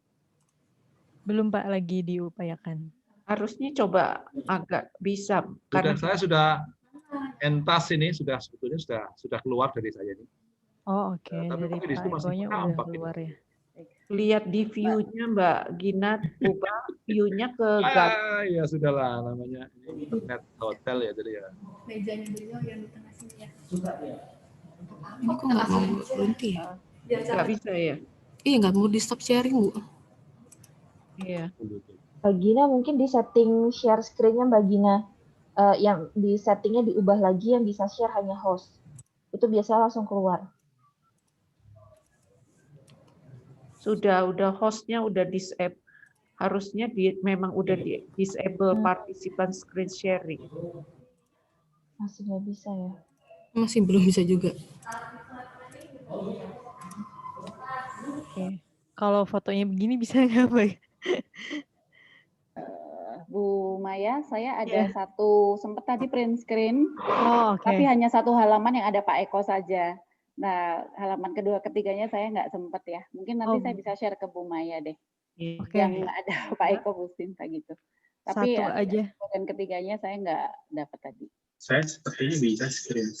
Belum Pak, lagi diupayakan. Harusnya coba agak bisa Sudah, karena saya sudah entas ini, sebetulnya sudah keluar dari saya ini. Oh oke, Tapi dari mungkin di situ Pak masih Eko-nya udah nampak ini. keluar ya. lihat di view-nya Mbak Gina ubah view-nya ke gat. Ya sudahlah, namanya ini internet hotel ya, jadi ya. Mejanya beliau yang di tengah sini ya. Ini kok nggak mau berhenti ya? Nggak bisa ya? Iya nggak mau di stop sharing Bu. Iya. Mbak Gina mungkin di setting share screen-nya Mbak Gina yang di settingnya diubah lagi, yang bisa share hanya host. Itu biasanya langsung keluar. Udah hostnya udah disable, harusnya memang udah disable participant screen sharing. Masih nggak bisa ya? Masih belum bisa juga. Oke. Kalau fotonya begini bisa nggak Pak? Bu Maya, saya ada Ya. satu, sempat tadi print screen, Oh oke. tapi hanya satu halaman yang ada Pak Eko saja. Nah, halaman kedua, ketiganya saya nggak sempat ya. Mungkin nanti Oh. saya bisa share ke Bu Maya deh. Oke. Yang ada Pak Eko, Bu Sinta gitu. Tapi Satu aja. dan ketiganya saya nggak dapat tadi. Saya sepertinya bisa screen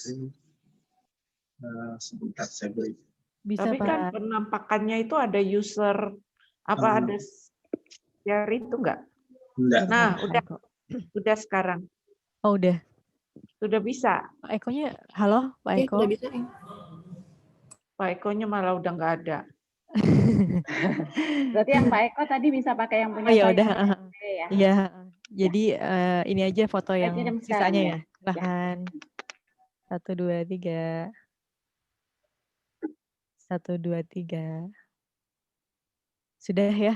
sebentar saya beri. Bisa Tapi kan Pak. penampakannya itu ada user ada share itu enggak? Enggak. Nah, Pak Eko. udah sekarang. Oh udah. Sudah bisa. Pak Eko-nya, halo Pak Iya Eko. udah bisa. Pak Eko-nya malah udah nggak ada. Berarti yang Pak Eko tadi bisa pakai yang punya Oh ya saya. udah. Ya. Iya. Jadi ini aja foto Saya yang kirim sekarang sisanya ya. ya. Silahkan. 1, 2, 3. 1, 2, 3. Sudah ya?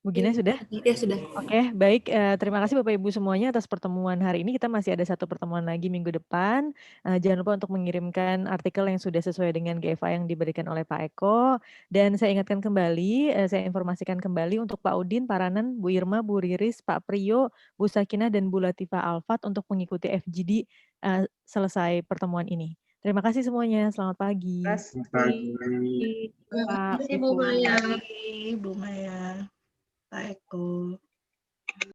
Bu Gina sudah? Iya sudah. Oke, baik. Terima kasih Bapak Ibu semuanya atas pertemuan hari ini. Kita masih ada 1 pertemuan lagi minggu depan. Jangan lupa untuk mengirimkan artikel yang sudah sesuai dengan GFA yang diberikan oleh Pak Eko. Dan saya ingatkan kembali, saya informasikan kembali untuk Pak Udin, Pak Ranan, Bu Irma, Bu Riris, Pak Priyo, Bu Sakinah, dan Bu Latifah Alfat untuk mengikuti FGD selesai pertemuan ini. Terima kasih semuanya. Selamat pagi. Terima kasih. Pak Bu Eko. Maya. Bu Maya. Pak Eko.